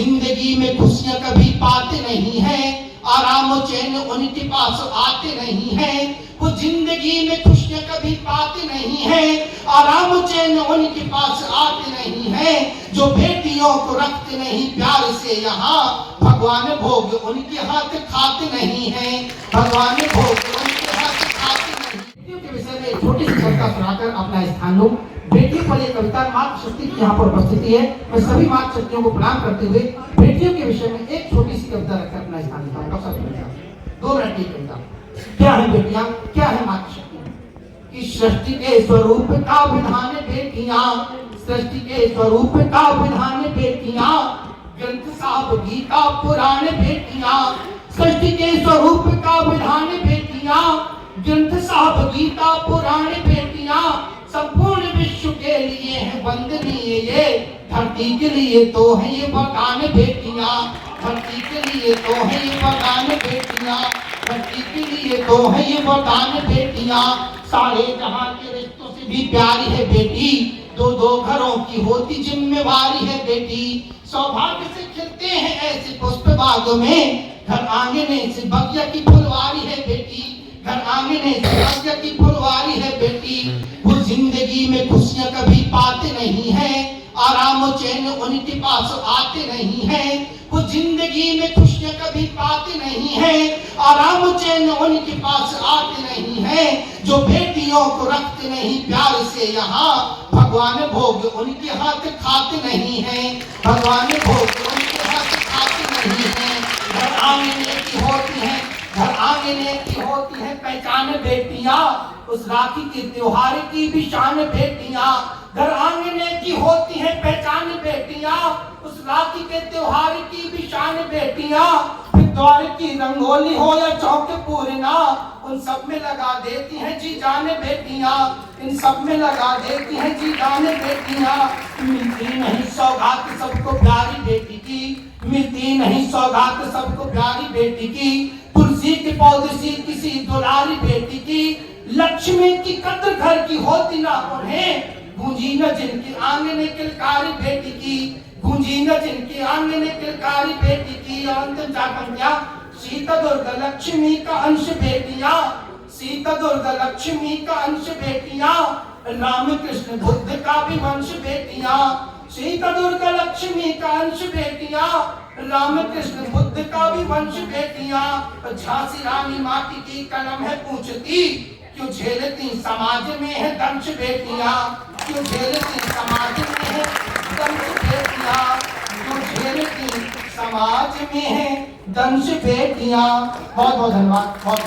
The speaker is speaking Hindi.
जिंदगी में खुशियां कभी पाते नहीं हैं, आराम चैन उनके पास आते नहीं हैं। वो जिंदगी में खुशियां कभी पाते नहीं हैं, आराम चैन उनके पास आते नहीं हैं। जो बेटियों को रखते नहीं प्यार से यहाँ, भगवान भोग उनके हाथ खाते नहीं हैं, भगवान भोग उनके हाथ खाते नहीं। बेटियों के विषय में छोटी सी कविता सुनाकर अपना स्थान लूं। बेटियों पर यह कविता मातृशक्ति की यहाँ पर उपस्थिति है। मैं सभी मातृशक्तियों को प्रणाम करते हुए बेटियों के विषय में एक छोटी सी कविता रखकर अपना स्थान लेता हूँ। 2 मिनट की कविता। क्या है बेटियां, क्या है मातृशक्ति? कि सृष्टि के स्वरूप का विधान बेटियां, सृष्टि के स्वरूप का विधान बेटियां, ग्रंथ साहब गीता पुराण बेटियां, सृष्टि के स्वरूप का विधान बेटियां, ग्रंथ साहब गीता पुराण बेटियां, संपूर्ण विश्व के लिए है वंदनीय ये, धरती के लिए तो है ये वरदान बेटियां, धरती के लिए तो है ये वरदान बेटियां, धरती के लिए तो है ये वरदान बेटियां। सारे जहां के रिश्तों से भी प्यारी है बेटी, 2-2 घरों की होती जिम्मेवारी है बेटी। सौभाग्य से खिलते हैं ऐसे पुष्प बागों में, घर आंगने से बगिया की फुलवारी है बेटी, घर आंगने से बगिया की फुलवारी है बेटी। वो जिंदगी में खुशियां कभी पाते नहीं हैं, आराम चैन उनके पास आते नहीं हैं। वो जिंदगी में खुशियां कभी पाते नहीं हैं, आराम चैन उनके पास आते नहीं हैं। जो बेटियों को रखते नहीं प्यार से यहाँ, भगवान भोग उनके हाथ खाते नहीं हैं, भगवान भोग उनके हाथ खाते नहीं हैं। घर आंगने की होती है, घर आंगने की होती है पहचान बेटियां, उस राखी के त्योहार की भी शान बेटियां। घर आंगने की होती है पहचान बेटियां, उस राखी के त्योहार की भी शान बेटियां। द्वार की रंगोली हो या चौक पूरना, उन सब में लगा देती हैं जी जान बेटियां, इन सब में लगा देती हैं जी जान बेटियां। मिलती नहीं सौगात सबको प्यारी बेटी की, मिलती नहीं सौगात सबको प्यारी बेटी की। तुलसी के पौधे सी किसी दुलारी बेटी की, लक्ष्मी की कद्र घर की होती ना उन्हें, गूंजी न जिनके आंगने किलकारी बेटी की, गूंजी न जिनके आंगने किलकारी बेटी की। अंतिम जागंत्या सीता दुर्गा लक्ष्मी का अंश बेटियां, सीता दुर्गा लक्ष्मी का अंश बेटियां, राम कृष्ण बुद्ध का भी वंश बेटियां। सीता दुर्गा लक्ष्मी का अंश बेटियां, राम कृष्ण बुद्ध का भी वंश बेटियां। झांसी रानी माटी की कलम है पूछती, क्यों झेलती समाज में है दंश बेटियां, क्यों झेलती समाज में है दंश बेटियां, क्यों झेलती समाज में है दंश बेटियां। बहुत बहुत धन्यवाद। बहुत